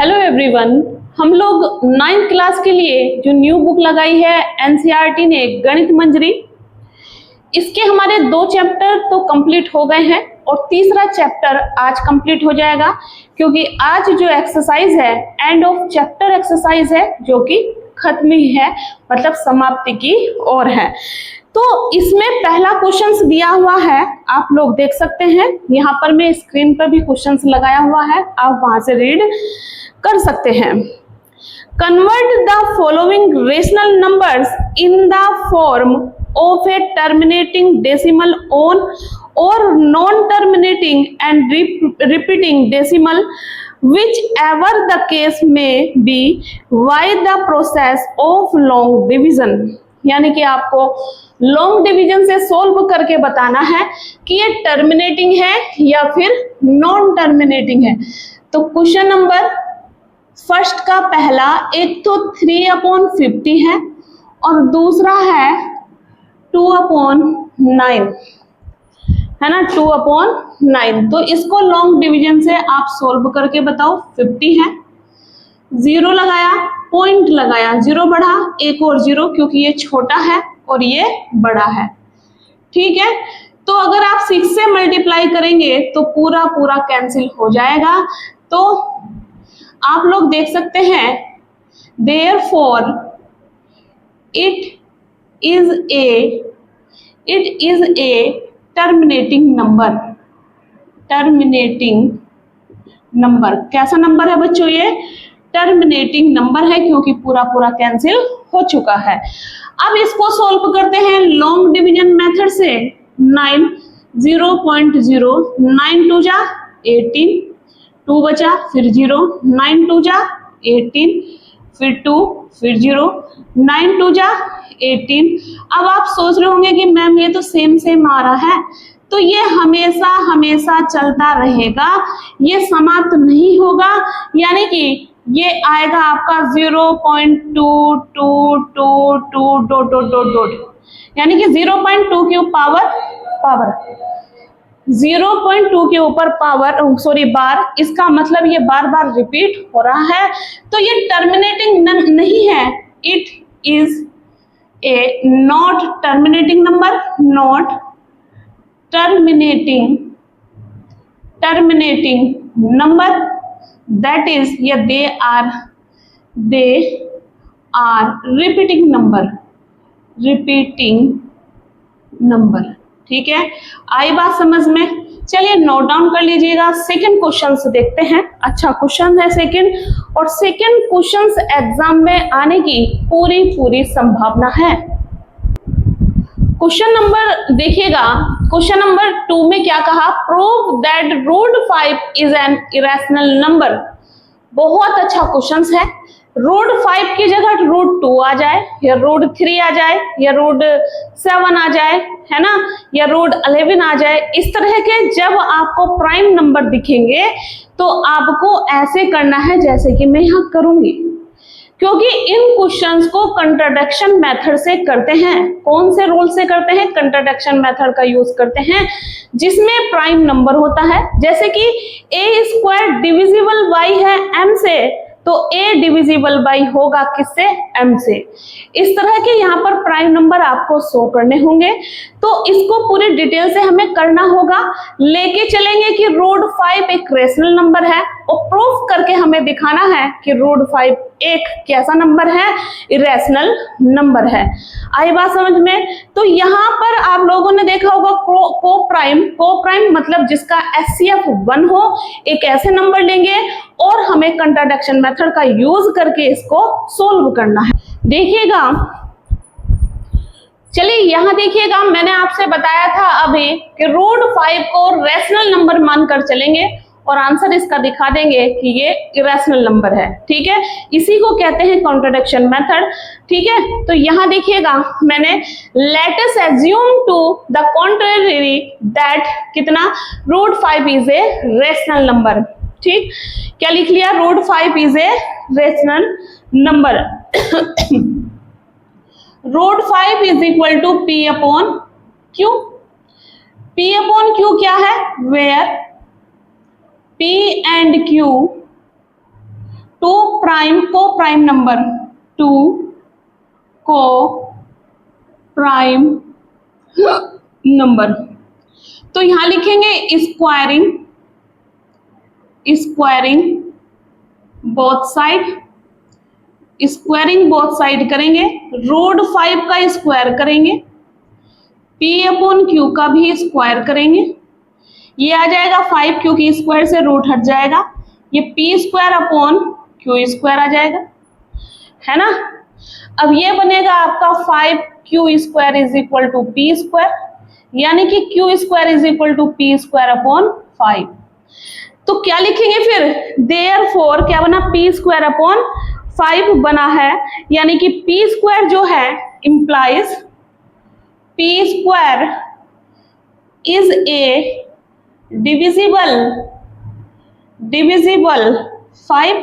Hello everyone, हम लोग 9th class के लिए जो न्यू बुक लगाई है एनसीईआरटी ने गणित मंजरी, इसके हमारे 2 चैप्टर तो कंप्लीट हो गए हैं और तीसरा चैप्टर आज कंप्लीट हो जाएगा, क्योंकि आज जो एक्सरसाइज है एंड ऑफ चैप्टर एक्सरसाइज है जो कि खत्म ही है, मतलब समाप्ति की ओर है। तो इसमें पहला क्वेश्चंस दिया हुआ है, आप लोग देख सकते हैं। यहाँ पर मैं स्क्रीन पर भी क्वेश्चंस लगाया हुआ है, आप वहां से रीड कर सकते हैं। Convert the following rational numbers in the form of a terminating decimal on और non terminating and repeating decimal whichever the case may be by the process of long division। यानी कि आपको लॉन्ग डिवीजन से solve करके बताना है कि ये टर्मिनेटिंग है या फिर नॉन टर्मिनेटिंग है। तो क्वेश्चन नंबर फर्स्ट का पहला, एक तो 3/50 है और दूसरा है 2/9 है ना, 2/9। तो इसको लॉन्ग डिवीजन से आप सोल्व करके बताओ। 50 है, 0 लगाया, पॉइंट लगाया, 0 बढ़ा, एक और 0, क्योंकि ये छोटा है और ये बड़ा है। ठीक है, तो अगर आप 6 से मल्टीप्लाई करेंगे तो पूरा पूरा कैंसिल हो जाएगा। तो आप लोग देख सकते हैं, therefore it is a terminating number. कैसा नंबर है बच्चों? ये टर्मिनेटिंग नंबर है, क्योंकि पूरा पूरा कैंसिल हो चुका है। अब इसको सोल्व करते हैं लॉन्ग डिवीजन मेथड से। 9 0.0, 9 2 जा 18, 2 बचा, फिर 0, 9 2 जा 18, फिर 2, फिर 0, 9 2 जा 18। अब आप सोच रहे होंगे कि मैम ये तो सेम आ रहा है, तो ये हमेशा हमेशा चलता रहेगा, ये समाप्त नहीं होगा। यानी कि ये आएगा आपका 0.222 यानी कि 0.2 के पावर 0.2 के ऊपर बार। इसका मतलब ये बार बार रिपीट हो रहा है, तो ये टर्मिनेटिंग नहीं है। It is a not terminating number, not terminating number, that is they are repeating number। ठीक है, आई बात समझ में? चलिए नोट डाउन कर लीजिएगा। सेकंड क्वेश्चन देखते हैं। अच्छा क्वेश्चन है सेकंड, और सेकंड क्वेश्चन एग्जाम में आने की पूरी संभावना है। क्वेश्चन नंबर देखिएगा, क्वेश्चन नंबर 2 में क्या कहा? Prove that √5 is an irrational number. बहुत अच्छा क्वेश्चन है। √5 की जगह √2 आ जाए, या √3 आ जाए, या √7 आ जाए, है ना, या √11 आ जाए। इस तरह के जब आपको प्राइम नंबर दिखेंगे तो आपको ऐसे करना है जैसे कि मैं यहाँ करूंगी, क्योंकि इन क्वेश्चंस को कंट्राडिक्शन मेथड से करते हैं। कौन से रूल से करते हैं? कंट्राडिक्शन मेथड का यूज करते हैं, जिसमें प्राइम नंबर होता है। जैसे कि a² डिविजिबल बाई है m से, तो a डिविजिबल बाई होगा किससे? m से। इस तरह के यहाँ पर प्राइम नंबर आपको शो करने होंगे, तो इसको पूरी डिटेल से हमें करना होगा। लेके चलेंगे कि √5 एक रेशनल नंबर है, और प्रूफ करके हमें दिखाना है कि √5 एक कैसा नंबर है? इरेशनल नंबर है। आई बात समझ में? तो यहाँ पर आप लोगों ने देखा होगा को-प्राइम मतलब जिसका HCF 1 हो, एक ऐसे नंबर लेंगे और हमें कंट्राडिक्शन मेथड का यूज करके इसको सोल्व करना है। देखिएगा, चलिए यहाँ देखिएगा, मैंने आपसे बताया था अभी कि √5 को रेशनल नंबर मानकर चलेंगे और आंसर इसका दिखा देंगे कि ये इरेशनल नंबर है। ठीक है, इसी को कहते हैं कॉन्ट्रडिक्शन मेथड। ठीक है, तो यहाँ देखिएगा, मैंने let us assume to the contrary that कितना √5 इज ए रेशनल नंबर। ठीक, क्या लिख लिया? √5 is a rational number. √5 is equal to P/Q। P/Q क्या है? Where P and Q two prime coprime number, two coprime number. तो यहां लिखेंगे squaring, squaring both side, squaring both side करेंगे, रूट 5 का स्क्वायर करेंगे, P upon Q का भी स्क्वायर करेंगे, ये आ जाएगा 5 क्योंकि स्क्वायर से रूट हट जाएगा, ये P square upon Q square आ जाएगा, है ना। अब ये बनेगा आपका 5Q square is equal to P square, यानी कि Q square is equal to P square upon 5। तो क्या लिखेंगे फिर, देयरफॉर क्या बना, P स्क्वायर अपॉन 5 बना है, यानी कि P स्क्वायर जो है implies P square is a divisible 5,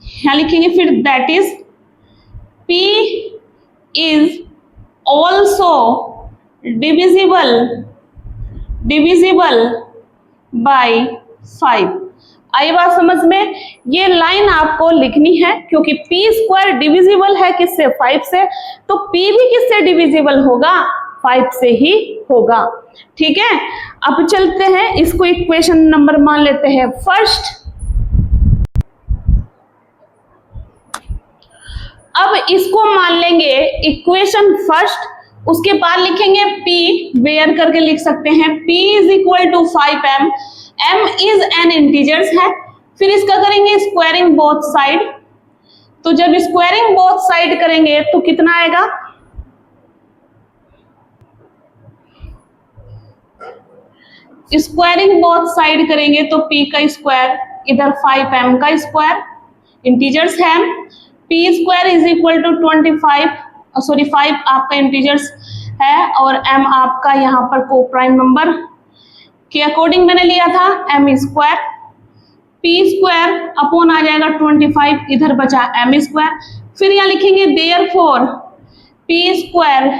यहां लिखेंगे फिर that is P is also divisible by 5। आई बात समझ में, ये लाइन आपको लिखनी है क्योंकि P स्क्वायर डिविजिबल है किससे, 5 से, तो P भी किससे डिविजिबल होगा, 5 से ही होगा। ठीक है, अब चलते हैं इसको इक्वेशन नंबर मान लेते हैं फर्स्ट। अब इसको मान लेंगे इक्वेशन फर्स्ट, उसके बाद लिखेंगे P, वेयर करके लिख सकते हैं, P is equal to 5m, m is an integers है, फिर इसका करेंगे स्क्वायरिंग बोथ साइड, तो जब स्क्वायरिंग बोथ साइड करेंगे तो कितना आएगा, स्क्वायरिंग बोथ साइड करेंगे तो P का स्क्वायर, इधर 5m का स्क्वायर, इंटीजर्स है, P square is equal to 25, sorry 5 आपका इंटीजर्स है और m आपका यहाँ पर को प्राइम नंबर के अकॉर्डिंग मैंने लिया था, m square, P square upon आ जाएगा 25, इधर बचा m स्क्वायर, फिर यहाँ लिखेंगे therefore P square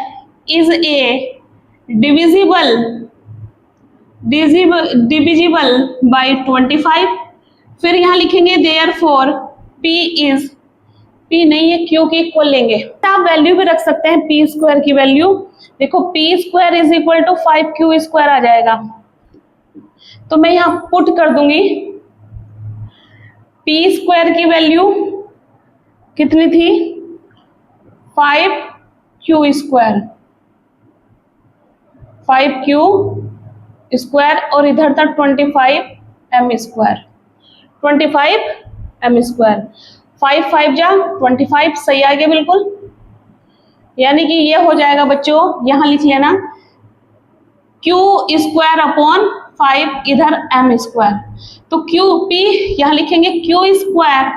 is a divisible by 25, फिर यहाँ लिखेंगे देयरफॉर P इज, P नहीं है क्योंकि इक्वल लेंगे, आप वैल्यू भी रख सकते हैं P स्क्वायर की वैल्यू, देखो P square is equal to 5Q square आ जाएगा, तो मैं यहाँ पुट कर दूंगी P स्क्वायर की वैल्यू कितनी थी, 5Q स्क्वायर, 5Q स्क्वायर और इधर था 25m स्क्वायर, 25m स्क्वायर, 5 5 जा 25, सही आ गया बिल्कुल, यानी कि ये हो जाएगा बच्चों, यहां लिख लेना Q स्क्वायर अपॉन 5, इधर m स्क्वायर, तो P यहां लिखेंगे Q square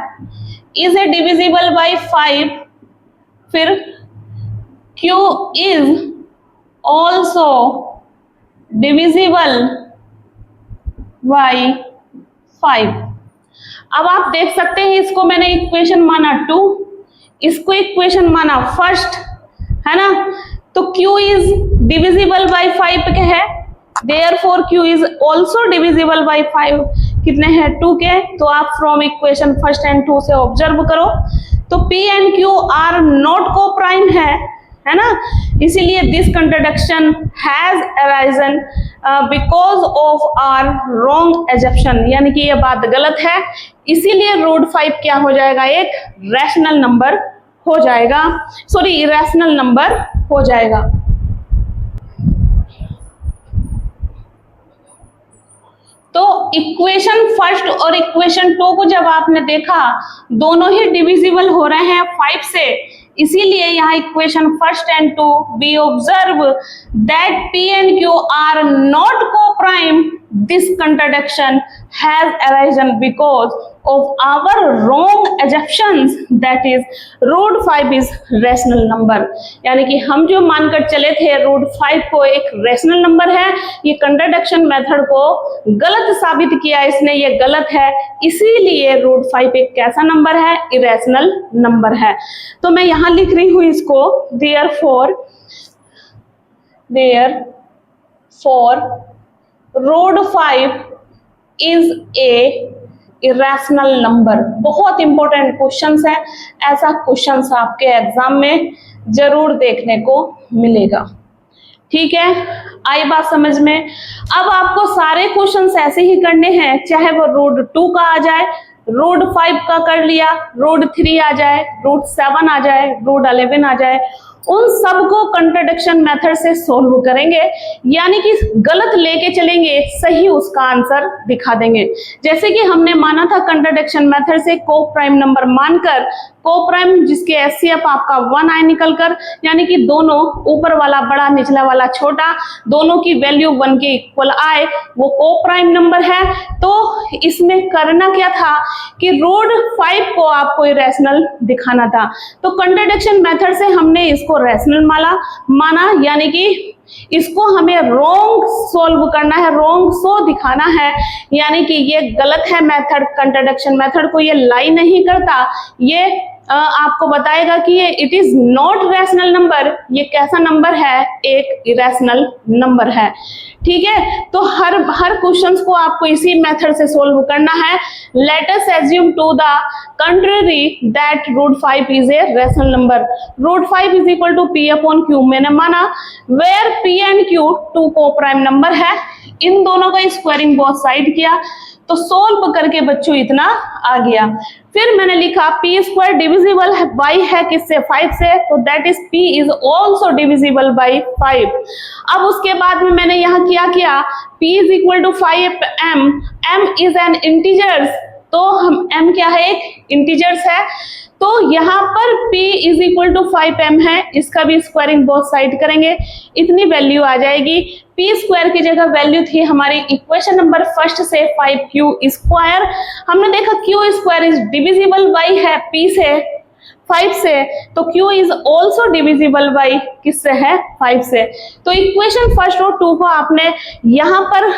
is a divisible bye 5, फिर Q is also divisible by 5। अब आप देख सकते हैं इसको मैंने इक्वेशन माना 2, इसको इक्वेशन माना फर्स्ट, है ना, तो Q इज डिविजिबल बाय 5 के है, therefore Q is also divisible by 5, कितने हैं 2 के, तो आप फ्रॉम इक्वेशन फर्स्ट एंड 2 से ऑब्जर्व करो, तो P and Q are not coprime है ना, इसीलिए this contradiction has arisen because of our wrong assumption, यानी कि ये बात गलत है, इसीलिए रूट 5 क्या हो जाएगा, एक रैशनल नंबर हो जाएगा, सॉरी इरेशनल नंबर हो जाएगा। तो इक्वेशन फर्स्ट और इक्वेशन 2 को जब आपने देखा दोनों ही डिविजिबल हो रहे हैं 5 से, इसीलिए यहाँ equation first and 2 we observe that P and Q are not co-prime, this contradiction has arisen because of our wrong assumptions, that is root 5 is rational number, यानी कि हम जो मानकर चले थे रूट 5 को एक रैशनल नंबर है, ये कंट्राडिक्शन मेथड को गलत साबित किया इसने, ये गलत है, इसीलिए रूट 5 एक कैसा नंबर है, इरेशनल नंबर है। तो मैं यहाँ लिख रही हूँ इसको, therefore root 5 is a irrational number. बहुत इंपॉर्टेंट क्वेश्चंस है, ऐसा क्वेश्चंस आपके एग्जाम में जरूर देखने को मिलेगा। ठीक है, आई बात समझ में। अब आपको सारे क्वेश्चंस ऐसे ही करने हैं, चाहे वो रूट 2 का आ जाए, रूट 5 का कर लिया, रूट 3 आ जाए, रूट 7 आ जाए, रूट 11 आ जाए, उन सबको कंट्राडिक्शन मेथड से सोल्व करेंगे, यानी कि गलत लेके चलेंगे, सही उसका आंसर दिखा देंगे। जैसे कि हमने माना था कंट्राडिक्शन मेथड से को प्राइम नंबर मानकर, को प्राइम जिसके एचसीएफ आपका 1 आए निकलकर, यानी कि दोनों ऊपर वाला बड़ा निचला वाला छोटा, दोनों की वैल्यू 1 के इक्वल आए, वो को प्राइम नंबर है। तो इसमें करना क्या था कि रूट 5 को आपको इरेशनल दिखाना था, तो कंट्राडिक्शन मेथड से हमने इसको रैशनल माना, यानी कि इसको हमें रोंग सोल्व करना है, रोंग सो दिखाना है, यानी कि ये गलत है मेथड, कंट्राडिक्शन मेथड को ये लाई नहीं करता, ये आपको बताएगा कि ये it is not rational number, ये कैसा नंबर है, एक इरेशनल नंबर है। ठीक है, तो हर क्वेश्चंस को आपको इसी मेथड से सोल्व करना है। Let us assume to the contrary that root 5 is a rational number. Root 5 is equal to P upon Q मैंने माना, वेयर पी एंड क्यू 2 को प्राइम नंबर है, इन दोनों का स्क्वायरिंग बोथ साइड किया, तो सोल्व करके बच्चों इतना आ गया। फिर मैंने लिखा पी स्क्वायर डिविजिबल बाई है किससे, 5 से, तो that is P is also divisible by 5। अब उसके बाद में मैंने यहाँ किया p is equal to 5m, m is an integers, तो हम m क्या है, एक इंटीजर्स है, तो यहाँ पर p is equal to 5m है, इसका भी स्क्वायरिंग बोथ साइड करेंगे, इतनी वैल्यू आ जाएगी। p स्क्वायर की जगह वैल्यू थी हमारी इक्वेशन नंबर फर्स्ट से 5q स्क्वायर, हमने देखा q square is divisible by है p से, 5 से, तो q is also divisible by किससे है, 5 से। तो इक्वेशन फर्स्ट और 2 को आपने यहाँ पर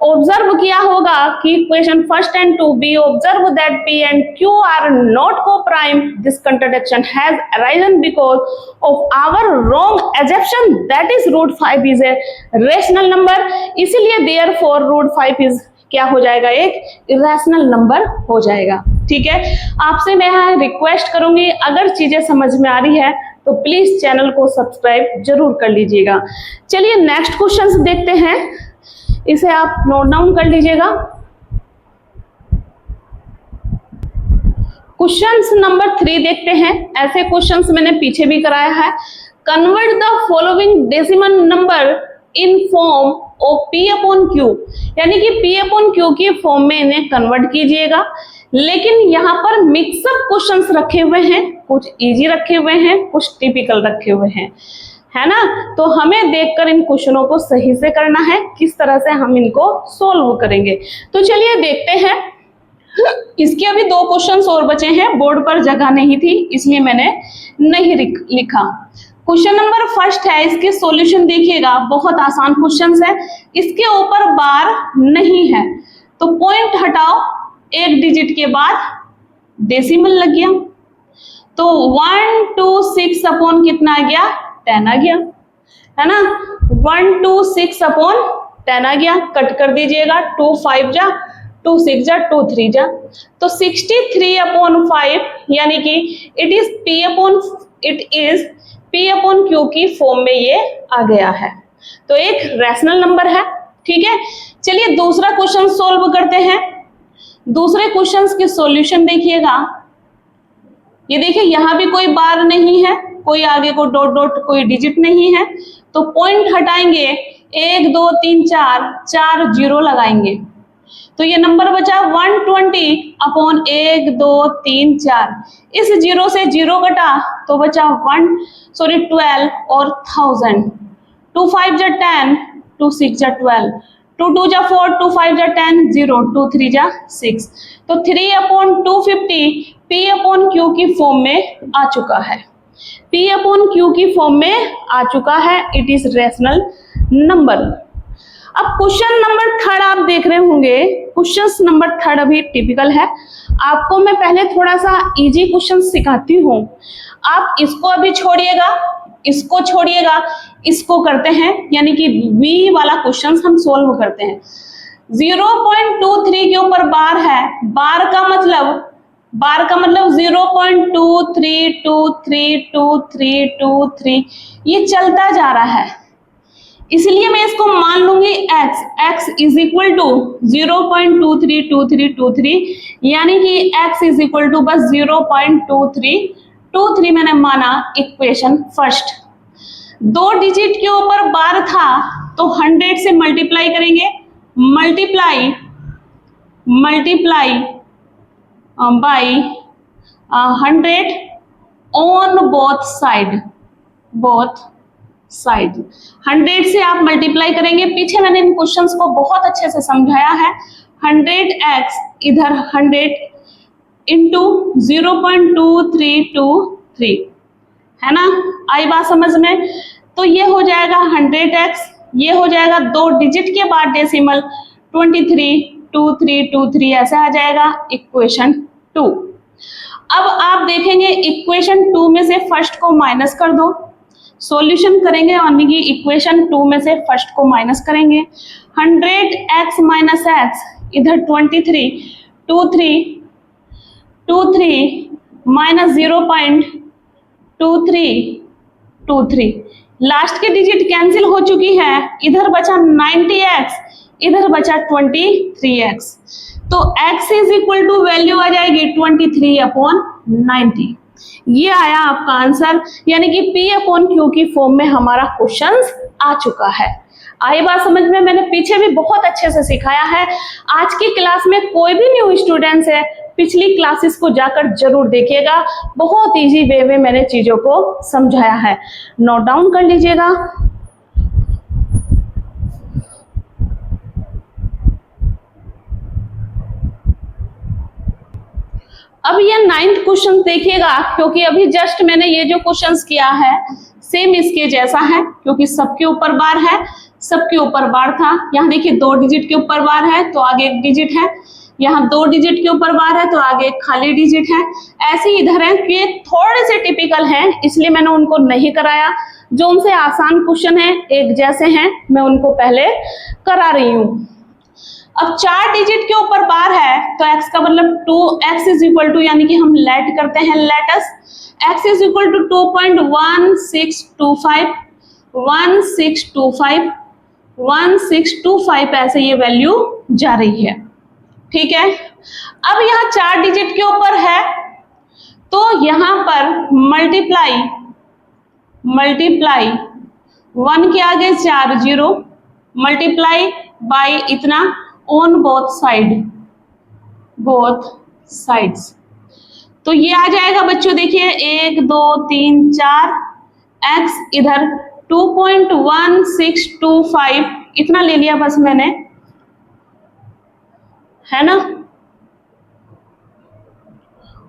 ऑब्जर्व किया होगा कि equation first and 2 B observe that p and q are not co-prime, this contradiction has arisen because of our wrong assumption that is root 5 is a rational number, इसीलिए therefore root 5 is क्या हो जाएगा, एक irrational number हो जाएगा। ठीक है, आपसे मैं यहाँ रिक्वेस्ट करूंगी, अगर चीजें समझ में आ रही है तो प्लीज चैनल को सब्सक्राइब जरूर कर लीजिएगा। चलिए नेक्स्ट क्वेश्चन देखते हैं, इसे आप नोट डाउन कर लीजिएगा। क्वेश्चंस नंबर 3 देखते हैं, ऐसे क्वेश्चंस मैंने पीछे भी कराया है। Convert the following decimal number in form of p upon q, यानी कि p अपॉन q की फॉर्म में इन्हें कन्वर्ट कीजिएगा। लेकिन यहाँ पर मिक्सअप क्वेश्चंस रखे हुए हैं, कुछ इजी रखे हुए हैं, कुछ टिपिकल रखे हुए हैं, है ना, तो हमें देखकर इन क्वेश्चनों को सही से करना है, किस तरह से हम इनको सोल्व करेंगे। तो चलिए देखते हैं। इसके अभी 2 क्वेश्चंस और बचे हैं, बोर्ड पर जगह नहीं थी इसलिए मैंने नहीं लिखा। क्वेश्चन नंबर फर्स्ट है, इसके सॉल्यूशन देखिएगा, बहुत आसान क्वेश्चंस है, इसके ऊपर बार नहीं है, तो पॉइंट हटाओ, एक डिजिट के बाद डेसिमल लग गया, तो 1 2 6 अपॉन कितना आ गया, 10 आ गया, है ना, 1 2 6 अपॉन 10 आ गया, कट कर दीजिएगा, 2 5 जा, 2 6 जा, 2 3 जा, तो 63 अपॉन 5, यानी कि it is p upon q की फॉर्म में ये आ गया है, तो एक रैशनल नंबर है। ठीक है, चलिए दूसरा क्वेश्चन सोल्व करते हैं। दूसरे क्वेश्चंस के सॉल्यूशन देखिएगा, ये देखिए यहाँ भी कोई बार नहीं है, कोई आगे को डॉट डॉट कोई डिजिट नहीं है, तो पॉइंट हटाएंगे, 1 2 3 4 जीरो लगाएंगे, तो ये नंबर बचा 120 अपॉन 1 2 3 4, इस जीरो से जीरो कटा तो बचा 12 और 1000, 2 5 जा 10, 2 6 जा 12, 2 2 जा 4, 2 5 जा 10, 0, 2 3 जा 6, तो 3 अपॉन 250 p अपॉन q की फॉर्म में आ चुका है, p अपॉन q की फॉर्म में आ चुका है, इट इज रैशनल नंबर। अब क्वेश्चन नंबर 3 आप देख रहे होंगे, क्वेश्चन नंबर 3 अभी टिपिकल है, आपको मैं पहले थोड़ा सा इजी क्वेश्चन सिखाती हूँ, आप इसको अभी छोड़िएगा, इसको छोड़िएगा, इसको करते हैं, यानी कि बी वाला क्वेश्चन हम सोल्व करते हैं। 0.23 के ऊपर बार है, बार का मतलब 0.23232323 ये चलता जा रहा है, इसलिए मैं इसको मान लूंगी x इज इक्वल टू 0.232323, यानी कि x इज इक्वल टू बस 0.2323 मैंने माना इक्वेशन फर्स्ट। 2 डिजिट के ऊपर बार था तो 100 से मल्टीप्लाई करेंगे, multiply by 100 on both side 100 से आप मल्टीप्लाई करेंगे। पीछे मैंने इन क्वेश्चंस को बहुत अच्छे से समझाया है। 100x इधर 100 इंटू 0.2323 है ना, आई बात समझ में। तो ये हो जाएगा 100x, ये हो जाएगा 2 डिजिट के बाद डेसिमल 232323 ऐसे आ जाएगा इक्वेशन 2। अब आप देखेंगे इक्वेशन 2 में से फर्स्ट को माइनस कर दो, सॉल्यूशन करेंगे यानी कि इक्वेशन 2 में से फर्स्ट को माइनस करेंगे। 100x माइनस x इधर 23 माइनस 0.2323, लास्ट की डिजिट कैंसिल हो चुकी है, इधर बचा 90x, इधर बचा 23x, तो x is equal to value आ जाएगी 23/90। ये आया आपका आंसर, यानी कि P/Q की फॉर्म में हमारा क्वेश्चंस आ चुका है। आई बात समझ में। मैंने पीछे भी बहुत अच्छे से सिखाया है। आज की क्लास में कोई भी न्यू स्टूडेंट्स है, पिछली क्लासेस को जाकर जरूर देखिएगा, बहुत इजी वे में मैंने चीजों को समझाया है। नोट डाउन कर लीजिएगा। अब ये 9th क्वेश्चन देखिएगा, क्योंकि अभी जस्ट मैंने ये जो क्वेश्चंस किया है सेम इसके जैसा है, क्योंकि सबके ऊपर बार है, सबके ऊपर बार था। यहाँ देखिए 2 डिजिट के ऊपर बार है तो आगे 1 डिजिट है, यहाँ 2 डिजिट के ऊपर बार है तो आगे एक खाली डिजिट है। ऐसे इधर है कि थोड़े से टिपिकल हैं, इसलिए मैंने उनको नहीं कराया। जो उनसे आसान क्वेश्चन है, एक जैसे हैं, मैं उनको पहले करा रही हूँ। अब 4 डिजिट के ऊपर बार है तो x का मतलब 2x इज इक्वल टू, यानी कि हम लेट करते हैं, let's x is equal to 2.1625 ऐसे ये वैल्यू जा रही है। ठीक है, अब यहाँ 4 डिजिट के ऊपर है तो यहाँ पर मल्टीप्लाई 1 के आगे 4 0, मल्टीप्लाई बाय इतना ऑन बोथ साइड्स, तो ये आ जाएगा बच्चों। देखिए 1 2 3 4, x इधर 2.1625 इतना ले लिया बस मैंने, है ना,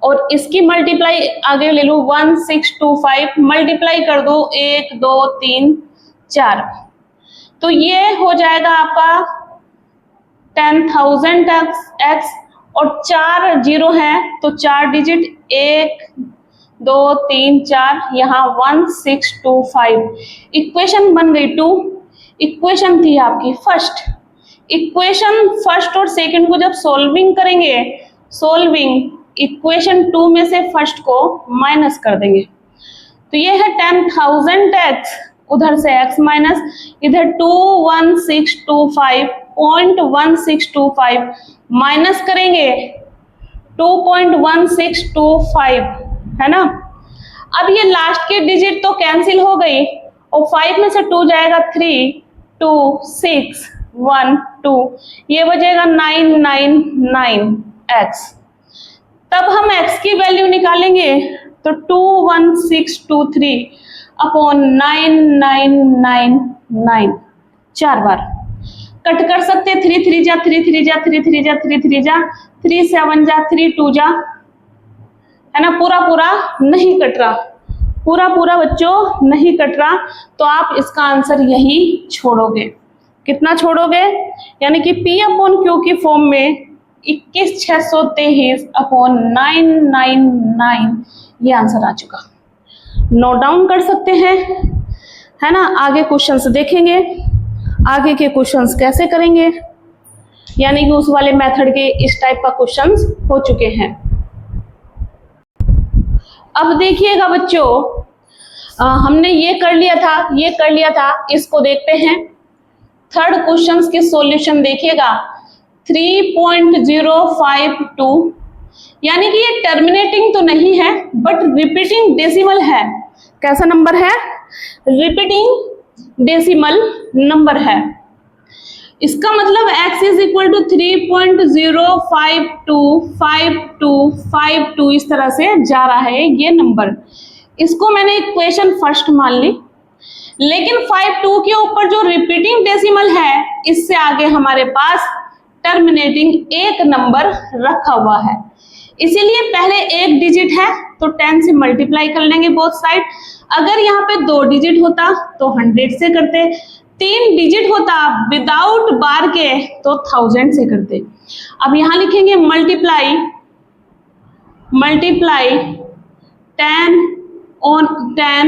और इसकी मल्टीप्लाई आगे ले लो 1625, मल्टीप्लाई कर दो 1 2 3 4, तो ये हो जाएगा आपका 10,000 x, और 4 0 है तो 4 डिजिट 1 2 3 4, यहाँ 1625। इक्वेशन बन गई 2। इक्वेशन थी आपकी फर्स्ट। इक्वेशन फर्स्ट और सेकंड को जब सॉल्विंग करेंगे, सॉल्विंग इक्वेशन 2 में से फर्स्ट को माइनस कर देंगे, तो ये है 10,000 x, उधर से x माइनस, इधर 21625 माइनस करेंगे 2.1625, है ना। अब ये लास्ट की डिजिट तो कैंसिल हो गई, और 5 में से 2 जाएगा 3 2 6 1 2, ये बचेगा 999x। तब हम x की वैल्यू निकालेंगे तो 21623 अपॉन 9999, 4 बार कट कर सकते, 3 3 जा 3 3 जा 3 3 जा 3 3 जा 3 7 जा 3 2 जा, है ना। पूरा नहीं कट रहा, पूरा बच्चों नहीं कट रहा, तो आप इसका आंसर यही छोड़ोगे। कितना छोड़ोगे, यानी कि P/Q की फॉर्म में 21,623/999 ये आंसर आ चुका। नोट डाउन कर सकते हैं, है ना। आगे क्वेश्चंस देखेंगे, आगे के क्वेश्चंस कैसे करेंगे। यानी कि उस वाले मेथड के इस टाइप का क्वेश्चंस हो चुके हैं। अब देखिएगा बच्चों, हमने ये कर लिया था, इसको देखते हैं। थर्ड क्वेश्चंस के सॉल्यूशन देखिएगा 3.052, यानी कि ये टर्मिनेटिंग तो नहीं है बट रिपीटिंग डेसिमल है। कैसा नंबर है? रिपीटिंग डेसिमल नंबर है। इसका मतलब x इज इक्वल टू 3.0525252 इस तरह से जा रहा है ये नंबर। इसको मैंने इक्वेशन फर्स्ट मान ली, लेकिन 52 के ऊपर जो रिपीटिंग डेसिमल है इससे आगे हमारे पास टर्मिनेटिंग एक नंबर रखा हुआ है, इसीलिए पहले एक डिजिट है तो 10 से मल्टीप्लाई कर लेंगे बोथ साइड। अगर यहाँ पे 2 डिजिट होता तो 100 से करते, 3 डिजिट होता विदाउट बार के तो 1000 से करते। अब यहाँ लिखेंगे मल्टीप्लाई 10 ऑन 10,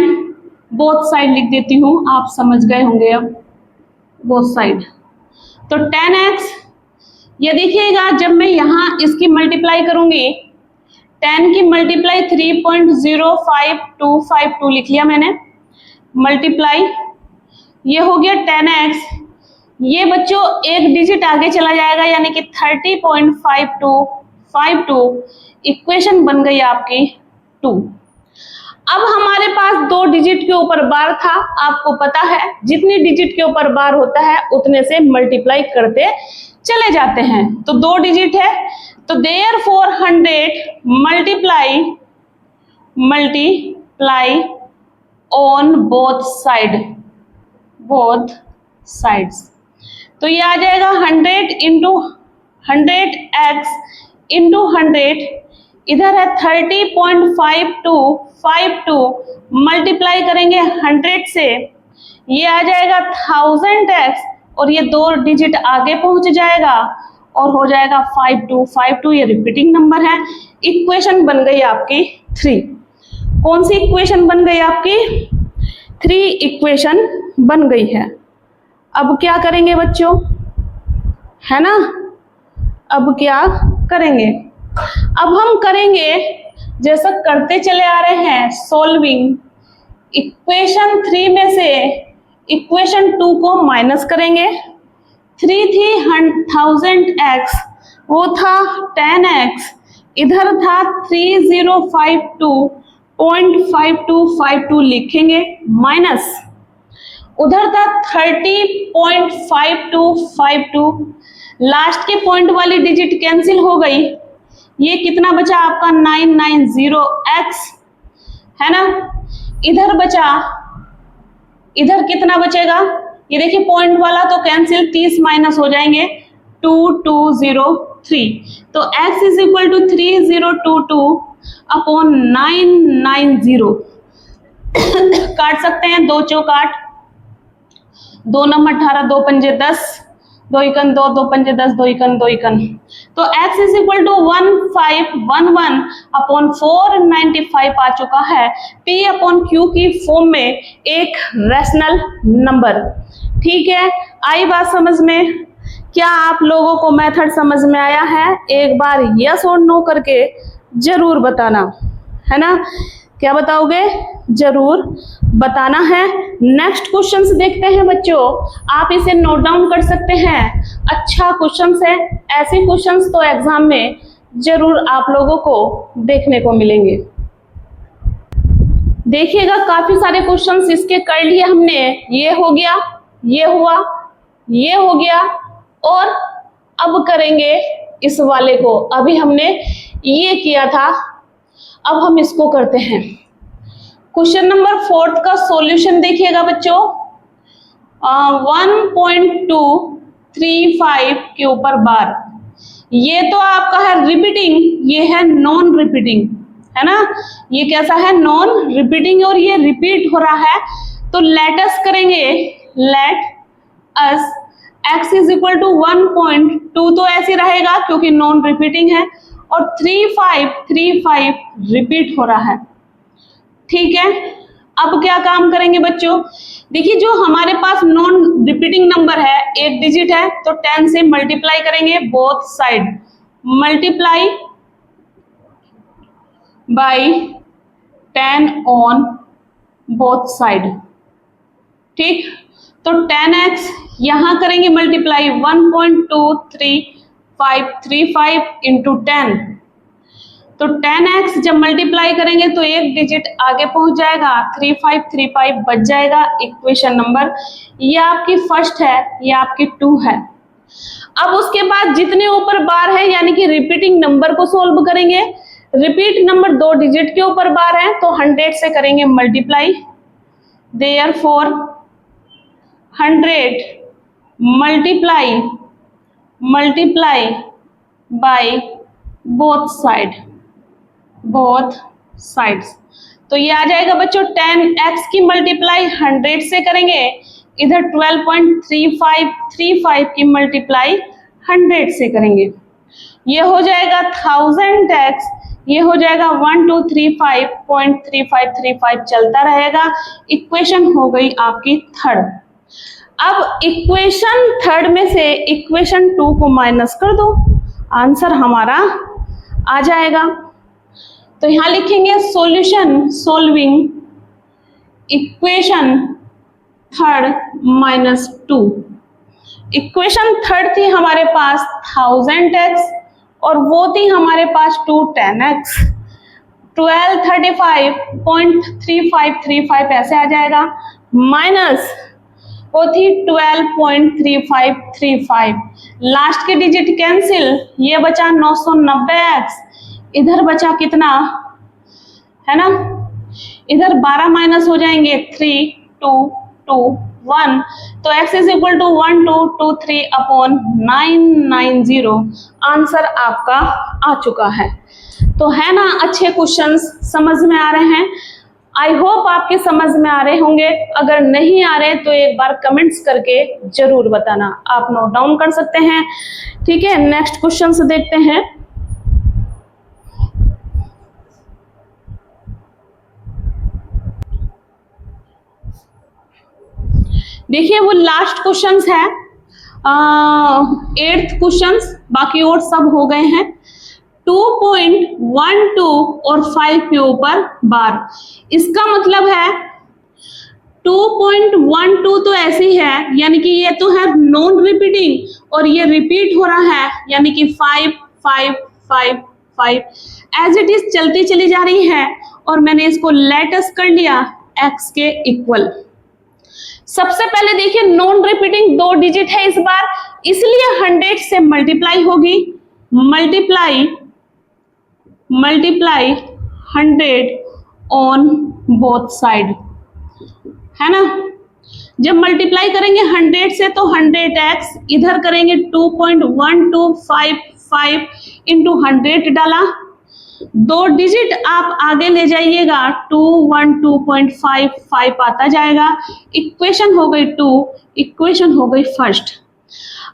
बोथ साइड लिख देती हूँ, आप समझ गए होंगे अब बोथ साइड। तो 10x, ये देखिएगा जब मैं यहाँ इसकी मल्टीप्लाई करूंगी, 10 की मल्टीप्लाई 3.05252 लिख लिया मैंने, मल्टीप्लाई ये हो गया 10x। ये बच्चों एक डिजिट आगे चला जाएगा यानी कि 30.5252, इक्वेशन बन गई आपकी 2। अब हमारे पास 2 डिजिट के ऊपर बार था, आपको पता है जितने डिजिट के ऊपर बार होता है उतने से मल्टीप्लाई करते चले जाते हैं। तो 2 डिजिट है तो therefore 100 multiply on both sides. तो ये आ जाएगा 100 इंटू 100x इंटू 100, इधर है 30.5252, मल्टीप्लाई करेंगे 100 से, ये आ जाएगा 1000x और ये 2 डिजिट आगे पहुंच जाएगा और हो जाएगा 5252, ये रिपीटिंग नंबर है। इक्वेशन बन गई आपकी 3। कौन सी इक्वेशन बन गई आपकी? 3 इक्वेशन बन गई है। अब क्या करेंगे बच्चों, है ना? अब क्या करेंगे? अब हम करेंगे जैसा करते चले आ रहे हैं, सॉल्विंग। इक्वेशन 3 में से इक्वेशन 2 को माइनस करेंगे। 3 थी 1000x, वो था 10x, इधर था 3052.5252 लिखेंगे, माइनस उधर था 30.5252, लास्ट के पॉइंट वाली डिजिट कैंसिल हो गई, ये कितना बचा आपका 990x, है ना? इधर बचा, इधर कितना बचेगा? ये देखिए पॉइंट वाला तो कैंसिल, 30 माइनस हो जाएंगे 2203। तो x is equal to 3022 upon 990 काट सकते हैं, 2 चौक 8, 2 नंबर 18, 2 पंजे 10, 2 इकन 2, 2 पंजे 10, 2 इकन 2 इकन। तो x is equal to 1511 upon 495 आ चुका है p अपॉन q की फॉर्म में एक रैशनल नंबर। ठीक है, आई बात समझ में? क्या आप लोगों को मेथड समझ में आया है? एक बार यस और नो करके जरूर बताना, है ना? क्या बताओगे? जरूर बताना है। नेक्स्ट क्वेश्चंस देखते हैं बच्चों, आप इसे नोट डाउन कर सकते हैं। अच्छा क्वेश्चंस है, ऐसे क्वेश्चंस तो एग्जाम में जरूर आप लोगों को देखने को मिलेंगे। देखिएगा काफी सारे क्वेश्चंस इसके कर लिए हमने, ये हो गया, ये हुआ, ये हो गया, और अब करेंगे इस वाले को। अभी हमने ये किया था, अब हम इसको करते हैं। क्वेश्चन नंबर 4 का सॉल्यूशन देखिएगा बच्चों, 1.235 के ऊपर बार, ये तो आपका है रिपीटिंग, ये है नॉन रिपीटिंग, है ना? ये कैसा है? नॉन रिपीटिंग, और ये रिपीट हो रहा है। तो लेट अस करेंगे, let us x is equal to 1.2 तो ऐसे रहेगा क्योंकि नॉन रिपीटिंग है, और 3535 रिपीट हो रहा है। ठीक है, अब क्या काम करेंगे बच्चों, देखिए जो हमारे पास नॉन रिपीटिंग नंबर है, एक डिजिट है, तो 10 से मल्टीप्लाई करेंगे both side, multiply by 10 on both side. ठीक, तो 10x यहां करेंगे मल्टीप्लाई 1.23535 इंटू 10, तो 10x जब मल्टीप्लाई करेंगे तो एक डिजिट आगे पहुंच जाएगा, 3535 बच जाएगा। इक्वेशन नंबर ये आपकी फर्स्ट है, ये आपकी 2 है। अब उसके बाद जितने ऊपर बार है यानी कि रिपीटिंग नंबर को सोल्व करेंगे। रिपीट नंबर 2 डिजिट के ऊपर बार है तो 100 से करेंगे multiply, therefore 100 multiply by both sides, तो ये आ जाएगा बच्चों 10x की मल्टीप्लाई 100 से करेंगे, इधर 12.3535 की मल्टीप्लाई 100 से करेंगे, ये हो जाएगा 1000x, ये हो जाएगा 1235.3535 चलता रहेगा। इक्वेशन हो गई आपकी थर्ड। अब इक्वेशन थर्ड में से इक्वेशन 2 को माइनस कर दो, आंसर हमारा आ जाएगा। तो यहां लिखेंगे solution solving equation third -2। Equation third थी हमारे पास 1000x और वो थी हमारे पास 10x, 1235.3535 ऐसे आ जाएगा, माइनस वो थी 12.3535, लास्ट के डिजिट कैंसिल, ये बचा 990x, इधर बचा कितना है ना, इधर 12 माइनस हो जाएंगे 3 2 2 1, तो x is equal to 1223/990। Answer आपका आ चुका है। तो है ना, अच्छे क्वेश्चंस समझ में आ रहे हैं। आई होप आपके समझ में आ रहे होंगे। अगर नहीं आ रहे तो एक बार कमेंट्स करके जरूर बताना, आप नोट डाउन कर सकते हैं। ठीक है, नेक्स्ट क्वेश्चन से देखते हैं। देखिए वो लास्ट क्वेश्चंस है, 8th क्वेश्चंस, बाकी और सब हो गए हैं। 2.12 और 5 के ऊपर बार, इसका मतलब है 2.12 तो ऐसी है, यानी कि ये तो है नॉन रिपीटिंग और ये रिपीट हो रहा है, यानी कि 5 5 5 5 एज इट इज चलती चली जा रही है, और मैंने इसको लेटस कर लिया x के इक्वल। सबसे पहले देखिए नॉन रिपीटिंग 2 डिजिट है इस बार, इसलिए 100 से मल्टीप्लाई होगी, मल्टीप्लाई 100 ऑन बोथ साइड, है ना। जब मल्टीप्लाई करेंगे 100 से तो 100x, इधर करेंगे 2.1255 इंटू 100 डाला, 2 डिजिट आप आगे ले जाइएगा 212.55 आता जाएगा। इक्वेशन हो गई 2, इक्वेशन हो गई फर्स्ट।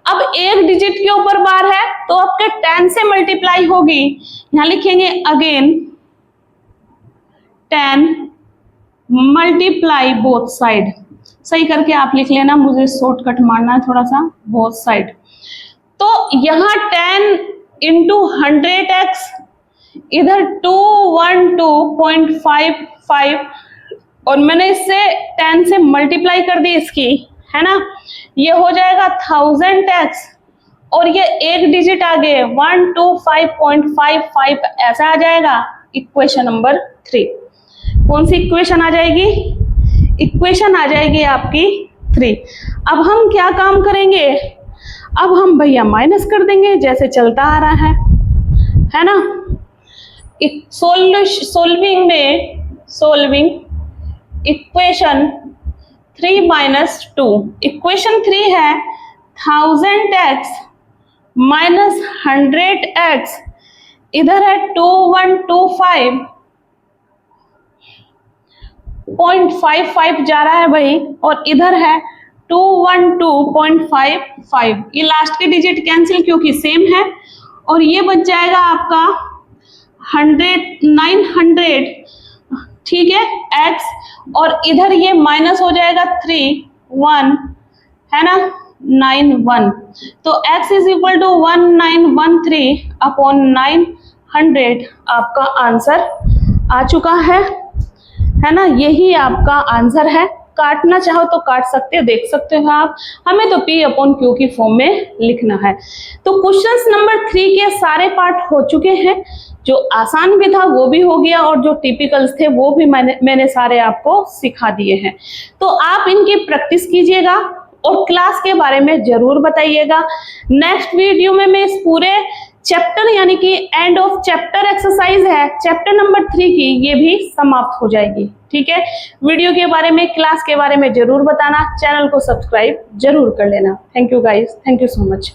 अब एक डिजिट के ऊपर बार है तो आपके 10 से मल्टीप्लाई होगी, यहां लिखेंगे अगेन 10 मल्टीप्लाई बोथ साइड, सही करके आप लिख लेना, मुझे शॉर्टकट मारना है थोड़ा सा, बोथ साइड। तो यहां 10 इंटू 100x, इधर 212.55 और मैंने इससे 10 से मल्टीप्लाई कर दी इसकी, है ना, ये हो जाएगा 1000x और ये एक डिजिट आगे 125.55 ऐसा आ जाएगा। इक्वेशन नंबर 3 कौन सी इक्वेशन आ जाएगी? इक्वेशन आ जाएगी आपकी 3। अब हम क्या काम करेंगे, अब हम भैया माइनस कर देंगे जैसे चलता आ रहा है ना। सोल्विंग इक्वेशन 3 - 2, इक्वेशन 3 है 1000x माइनस 100x, इधर है 2125.55 जा रहा है भाई, और इधर है 212.55, ये लास्ट के डिजिट कैंसिल क्योंकि सेम है, और ये बच जाएगा आपका 900, ठीक है, x, और इधर ये माइनस हो जाएगा 3 1 है ना 9 1। तो x is equal to 1913 upon 900 आपका आंसर आ चुका है ना। यही आपका आंसर है। काटना चाहो तो काट सकते हो, देख सकते हो आप। हमें तो p अपॉन क्यू की फॉर्म में लिखना है। तो क्वेश्चन नंबर 3 के सारे पार्ट हो चुके हैं। जो आसान भी था वो भी हो गया और जो टिपिकल्स थे वो भी मैंने सारे आपको सिखा दिए हैं। तो आप इनकी प्रैक्टिस कीजिएगा और क्लास के बारे में जरूर बताइएगा। नेक्स्ट वीडियो में मैं इस पूरे चैप्टर यानी कि एंड ऑफ चैप्टर एक्सरसाइज है चैप्टर नंबर 3 की, ये भी समाप्त हो जाएगी। ठीक है, वीडियो के बारे में क्लास के बारे में जरूर बताना, चैनल को सब्सक्राइब जरूर कर लेना। Thank you guys, thank you so much.